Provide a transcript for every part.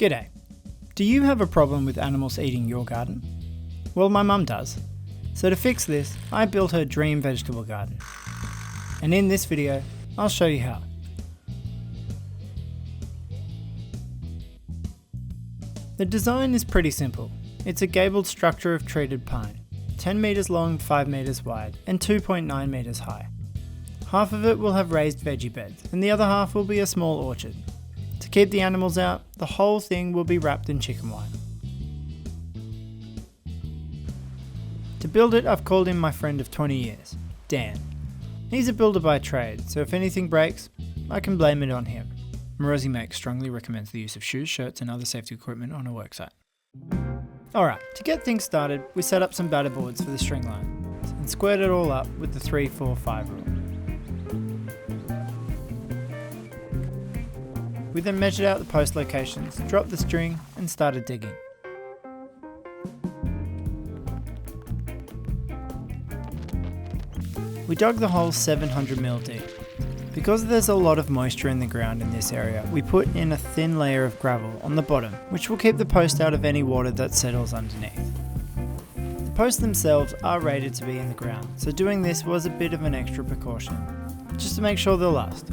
G'day. Do you have a problem with animals eating your garden? Well, my mum does. So to fix this, I built her dream vegetable garden. And in this video, I'll show you how. The design is pretty simple. It's a gabled structure of treated pine, 10 metres long, 5 metres wide, and 2.9 metres high. Half of it will have raised veggie beds, and the other half will be a small orchard. To keep the animals out, the whole thing will be wrapped in chicken wire. To build it, I've called in my friend of 20 years, Dan. He's a builder by trade, so if anything breaks, I can blame it on him. Mate strongly recommends the use of shoes, shirts and other safety equipment on a worksite. Alright, to get things started, we set up some batter boards for the string line and squared it all up with the 3-4-5 rule. We then measured out the post locations, dropped the string and started digging. We dug the hole 700mm deep. Because there's a lot of moisture in the ground in this area, we put in a thin layer of gravel on the bottom, which will keep the post out of any water that settles underneath. The posts themselves are rated to be in the ground, so doing this was a bit of an extra precaution, just to make sure they'll last.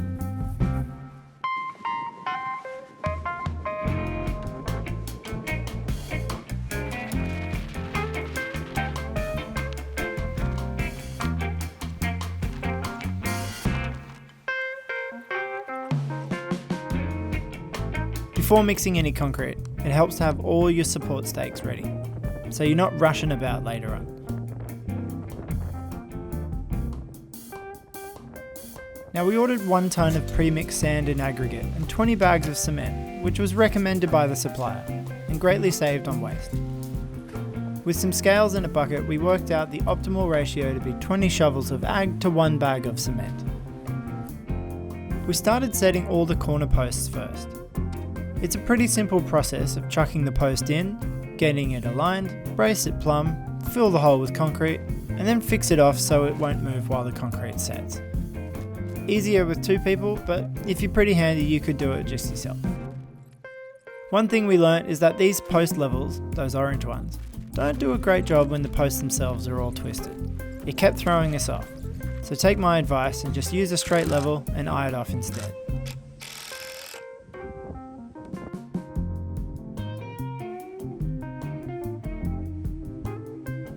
Before mixing any concrete, it helps to have all your support stakes ready, so you're not rushing about later on. Now we ordered 1 tonne of pre-mixed sand and aggregate and 20 bags of cement, which was recommended by the supplier, and greatly saved on waste. With some scales and a bucket, we worked out the optimal ratio to be 20 shovels of ag to 1 bag of cement. We started setting all the corner posts first. It's a pretty simple process of chucking the post in, getting it aligned, brace it plumb, fill the hole with concrete, and then fix it off so it won't move while the concrete sets. Easier with 2 people, but if you're pretty handy you could do it just yourself. One thing we learnt is that these post levels, those orange ones, don't do a great job when the posts themselves are all twisted. It kept throwing us off, so take my advice and just use a straight level and eye it off instead.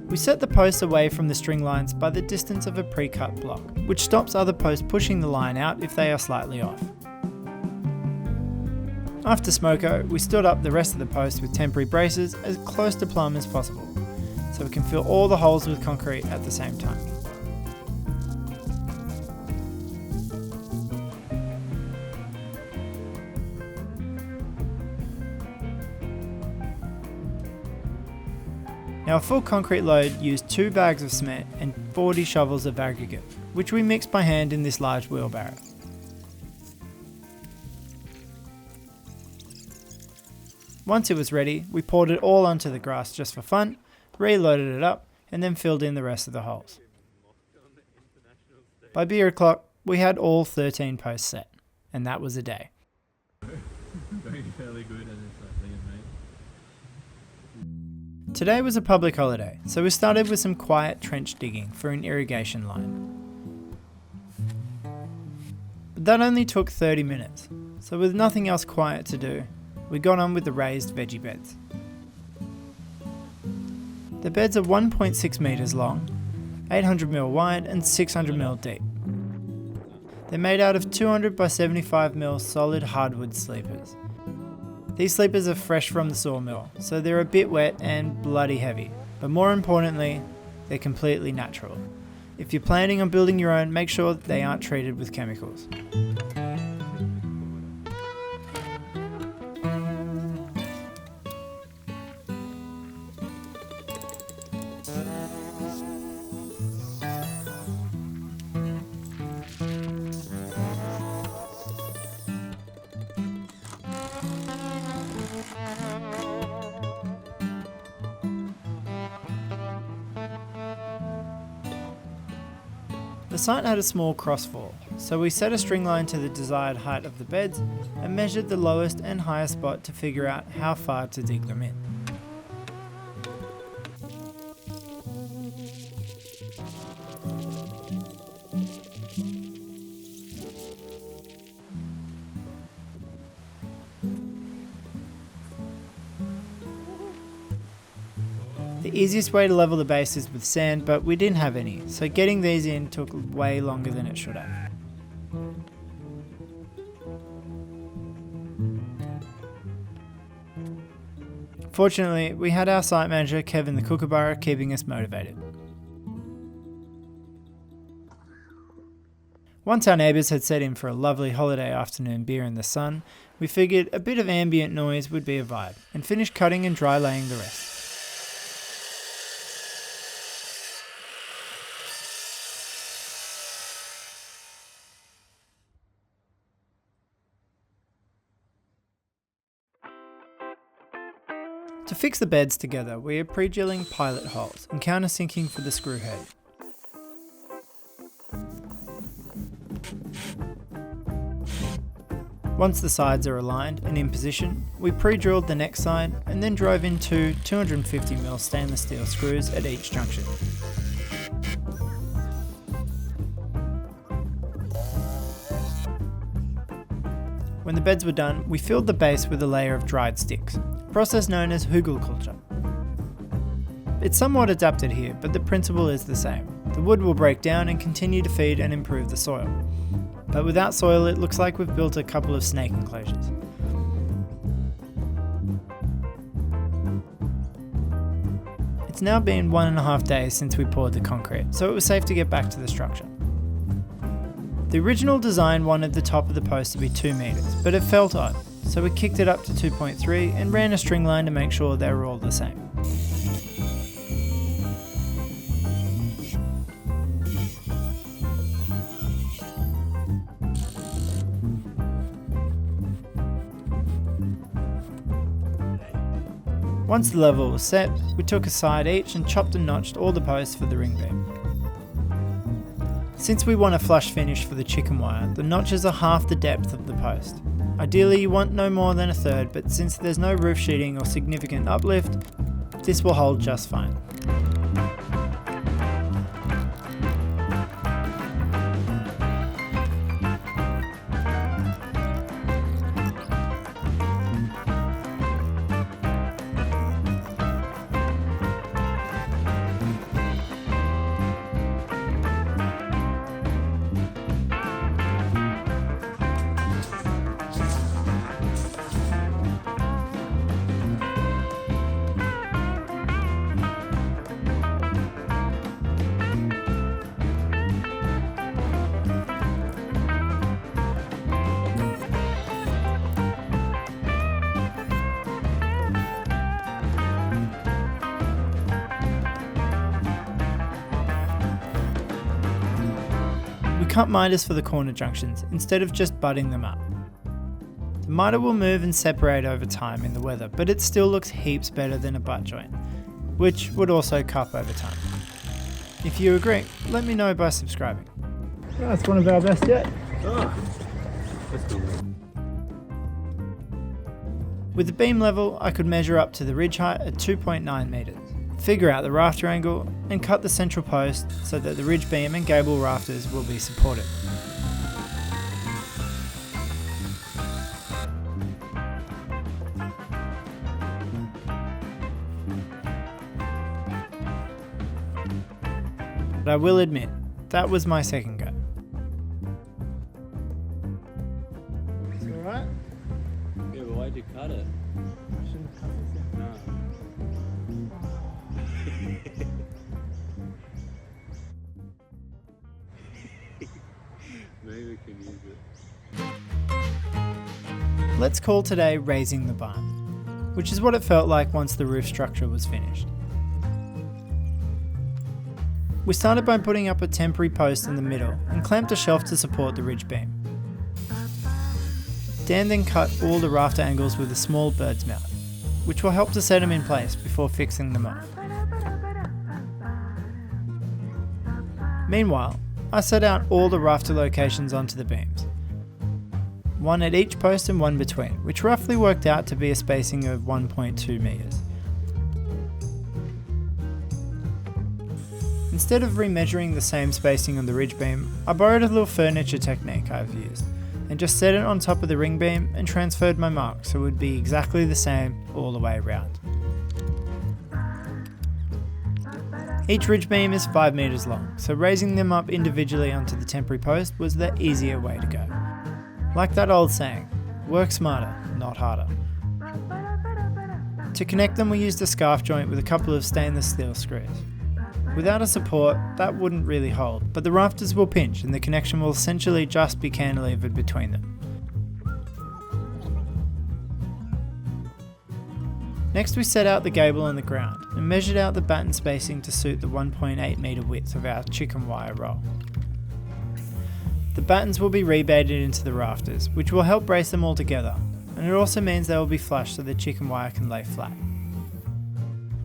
We set the posts away from the string lines by the distance of a pre-cut block, which stops other posts pushing the line out if they are slightly off. After smoko, we stood up the rest of the posts with temporary braces as close to plumb as possible, so we can fill all the holes with concrete at the same time. Now a full concrete load used 2 bags of cement and 40 shovels of aggregate, which we mixed by hand in this large wheelbarrow. Once it was ready, we poured it all onto the grass just for fun, reloaded it up, and then filled in the rest of the holes. By beer o'clock, we had all 13 posts set, and that was a day. Fairly good, and it's like Liam, mate. Today was a public holiday, so we started with some quiet trench digging for an irrigation line. But that only took 30 minutes, so with nothing else quiet to do, we got on with the raised veggie beds. The beds are 1.6 metres long, 800mm wide and 600mm deep. They're made out of 200 by 75mm solid hardwood sleepers. These sleepers are fresh from the sawmill, so they're a bit wet and bloody heavy, but more importantly, they're completely natural. If you're planning on building your own, make sure they aren't treated with chemicals. The site had a small crossfall, so we set a string line to the desired height of the beds and measured the lowest and highest spot to figure out how far to dig them in. The easiest way to level the base is with sand, but we didn't have any, so getting these in took way longer than it should have. Fortunately, we had our site manager Kevin the Kookaburra keeping us motivated. Once our neighbours had set in for a lovely holiday afternoon beer in the sun, we figured a bit of ambient noise would be a vibe, and finished cutting and dry laying the rest. To fix the beds together, we are pre-drilling pilot holes and countersinking for the screw head. Once the sides are aligned and in position, we pre-drilled the next side and then drove in two 250mm stainless steel screws at each junction. When the beds were done, we filled the base with a layer of dried sticks, a process known as hugelkultur. It's somewhat adapted here, but the principle is the same. The wood will break down and continue to feed and improve the soil. But without soil, it looks like we've built a couple of snake enclosures. It's now been 1.5 days since we poured the concrete, so it was safe to get back to the structure. The original design wanted the top of the post to be 2 meters, but it felt odd, so we kicked it up to 2.3 and ran a string line to make sure they were all the same. Once the level was set, we took a side each and chopped and notched all the posts for the ring beam. Since we want a flush finish for the chicken wire, the notches are half the depth of the post. Ideally you want no more than 1/3, but since there's no roof sheeting or significant uplift, this will hold just fine. We cut miters for the corner junctions instead of just butting them up. The miter will move and separate over time in the weather, but it still looks heaps better than a butt joint, which would also cup over time. If you agree, let me know by subscribing. That's one of our best yet. With the beam level, I could measure up to the ridge height at 2.9 meters. Figure out the rafter angle and cut the central post so that the ridge beam and gable rafters will be supported. But I will admit, that was my second go. Is it alright? Yeah, but why'd you cut it? I shouldn't have cut this yet. No. Maybe we can use it. Let's call today raising the barn, which is what it felt like once the roof structure was finished. We started by putting up a temporary post in the middle and clamped a shelf to support the ridge beam. Dan then cut all the rafter angles with a small bird's mouth, which will help to set them in place before fixing them up. Meanwhile, I set out all the rafter locations onto the beams. One at each post and one between, which roughly worked out to be a spacing of 1.2 metres. Instead of remeasuring the same spacing on the ridge beam, I borrowed a little furniture technique I've used, and just set it on top of the ring beam and transferred my mark so it would be exactly the same all the way around. Each ridge beam is 5 metres long, so raising them up individually onto the temporary post was the easier way to go. Like that old saying, work smarter, not harder. To connect them, we used a scarf joint with a couple of stainless steel screws. Without a support, that wouldn't really hold, but the rafters will pinch and the connection will essentially just be cantilevered between them. Next we set out the gable and the ground, and measured out the batten spacing to suit the 1.8 metre width of our chicken wire roll. The battens will be rebaited into the rafters, which will help brace them all together, and it also means they will be flush so the chicken wire can lay flat.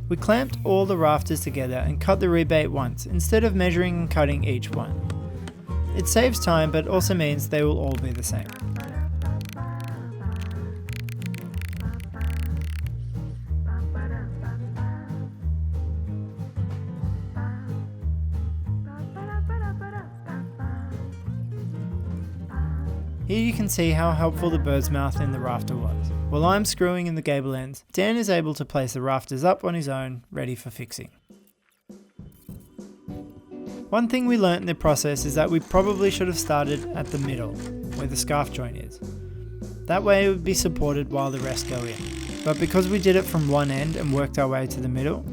We clamped all the rafters together and cut the rebate once, instead of measuring and cutting each one. It saves time, but also means they will all be the same. Here you can see how helpful the bird's mouth in the rafter was. While I'm screwing in the gable ends, Dan is able to place the rafters up on his own, ready for fixing. One thing we learnt in the process is that we probably should have started at the middle, where the scarf joint is. That way it would be supported while the rest go in. But because we did it from one end and worked our way to the middle,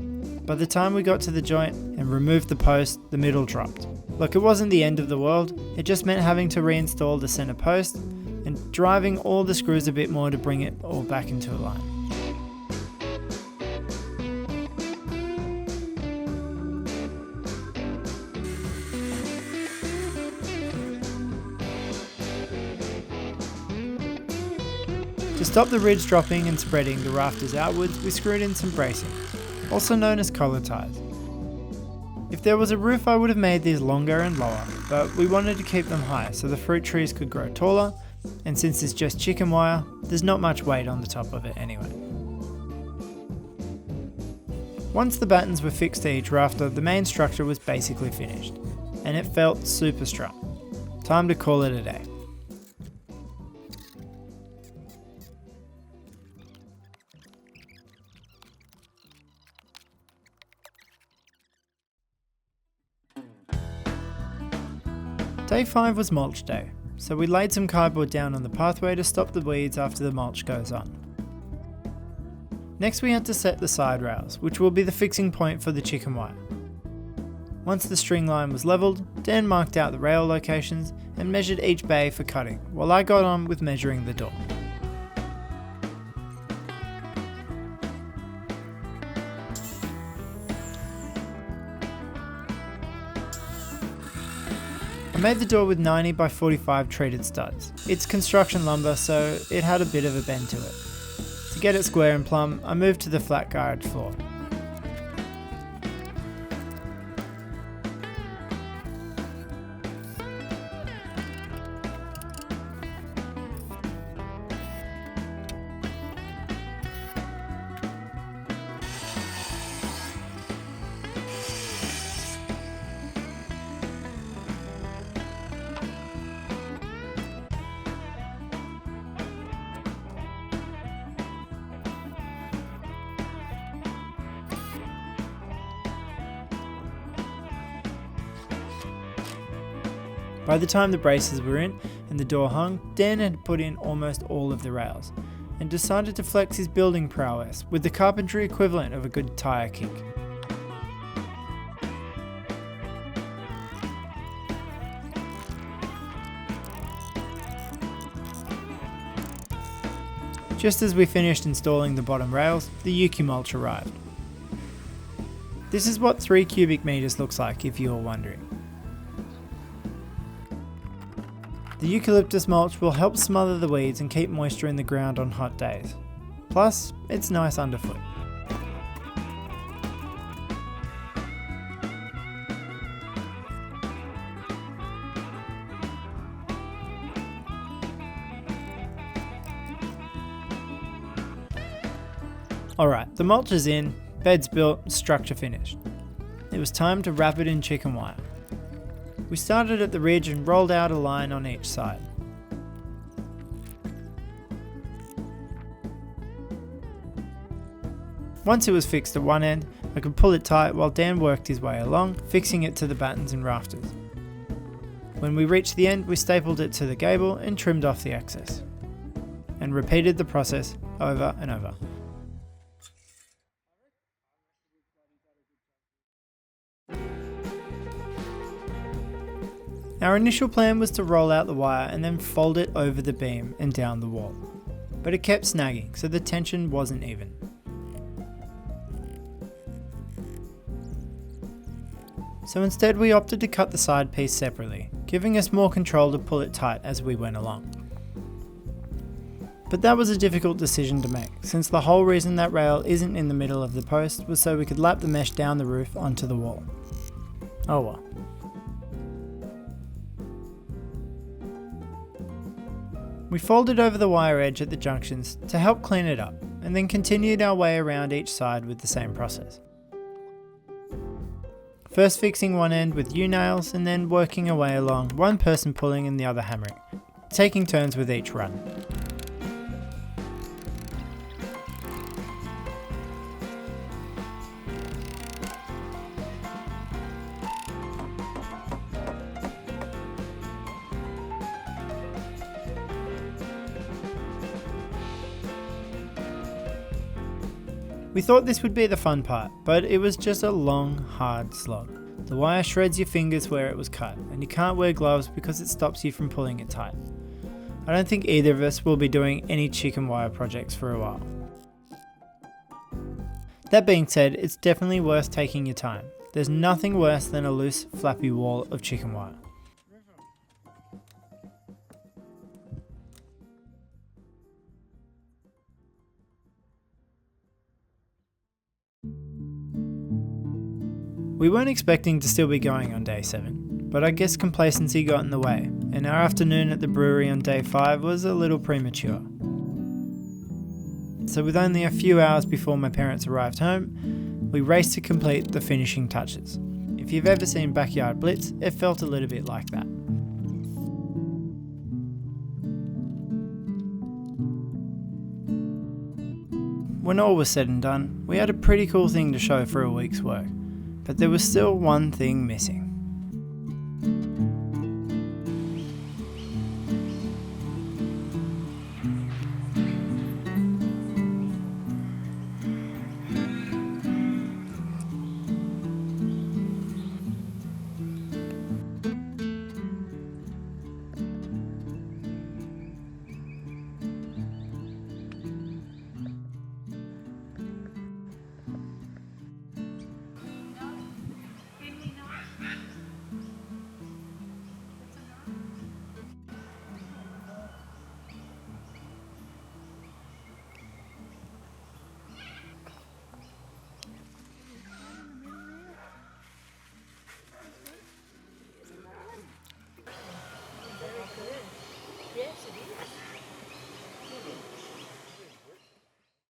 by the time we got to the joint and removed the post, the middle dropped. Look, it wasn't the end of the world, it just meant having to reinstall the centre post and driving all the screws a bit more to bring it all back into a line. To stop the ridge dropping and spreading the rafters outwards, we screwed in some bracings, also known as collar ties. If there was a roof, I would have made these longer and lower, but we wanted to keep them high so the fruit trees could grow taller, and since it's just chicken wire, there's not much weight on the top of it anyway. Once the battens were fixed to each rafter, the main structure was basically finished, and it felt super strong. Time to call it a day. Day 5 was mulch day, so we laid some cardboard down on the pathway to stop the weeds after the mulch goes on. Next we had to set the side rails, which will be the fixing point for the chicken wire. Once the string line was levelled, Dan marked out the rail locations and measured each bay for cutting, while I got on with measuring the door. I made the door with 90 by 45 treated studs. It's construction lumber, so it had a bit of a bend to it. To get it square and plumb, I moved to the flat garage floor. By the time the braces were in and the door hung, Dan had put in almost all of the rails, and decided to flex his building prowess with the carpentry equivalent of a good tyre kick. Just as we finished installing the bottom rails, the Yuki mulch arrived. This is what 3 cubic meters looks like if you're wondering. The eucalyptus mulch will help smother the weeds and keep moisture in the ground on hot days. Plus, it's nice underfoot. Alright, the mulch is in, beds built, structure finished. It was time to wrap it in chicken wire. We started at the ridge and rolled out a line on each side. Once it was fixed at one end, I could pull it tight while Dan worked his way along, fixing it to the battens and rafters. When we reached the end, we stapled it to the gable and trimmed off the excess, and repeated the process over and over. Our initial plan was to roll out the wire and then fold it over the beam and down the wall, but it kept snagging, so the tension wasn't even. So instead we opted to cut the side piece separately, giving us more control to pull it tight as we went along. But that was a difficult decision to make, since the whole reason that rail isn't in the middle of the post was so we could lap the mesh down the roof onto the wall. Oh well. We folded over the wire edge at the junctions to help clean it up, and then continued our way around each side with the same process. First fixing one end with U-nails and then working our way along, one person pulling and the other hammering, taking turns with each run. We thought this would be the fun part, but it was just a long, hard slog. The wire shreds your fingers where it was cut, and you can't wear gloves because it stops you from pulling it tight. I don't think either of us will be doing any chicken wire projects for a while. That being said, it's definitely worth taking your time. There's nothing worse than a loose, flappy wall of chicken wire. We weren't expecting to still be going on day 7, but I guess complacency got in the way, and our afternoon at the brewery on day 5 was a little premature. So with only a few hours before my parents arrived home, we raced to complete the finishing touches. If you've ever seen Backyard Blitz, it felt a little bit like that. When all was said and done, we had a pretty cool thing to show for a week's work. But there was still one thing missing.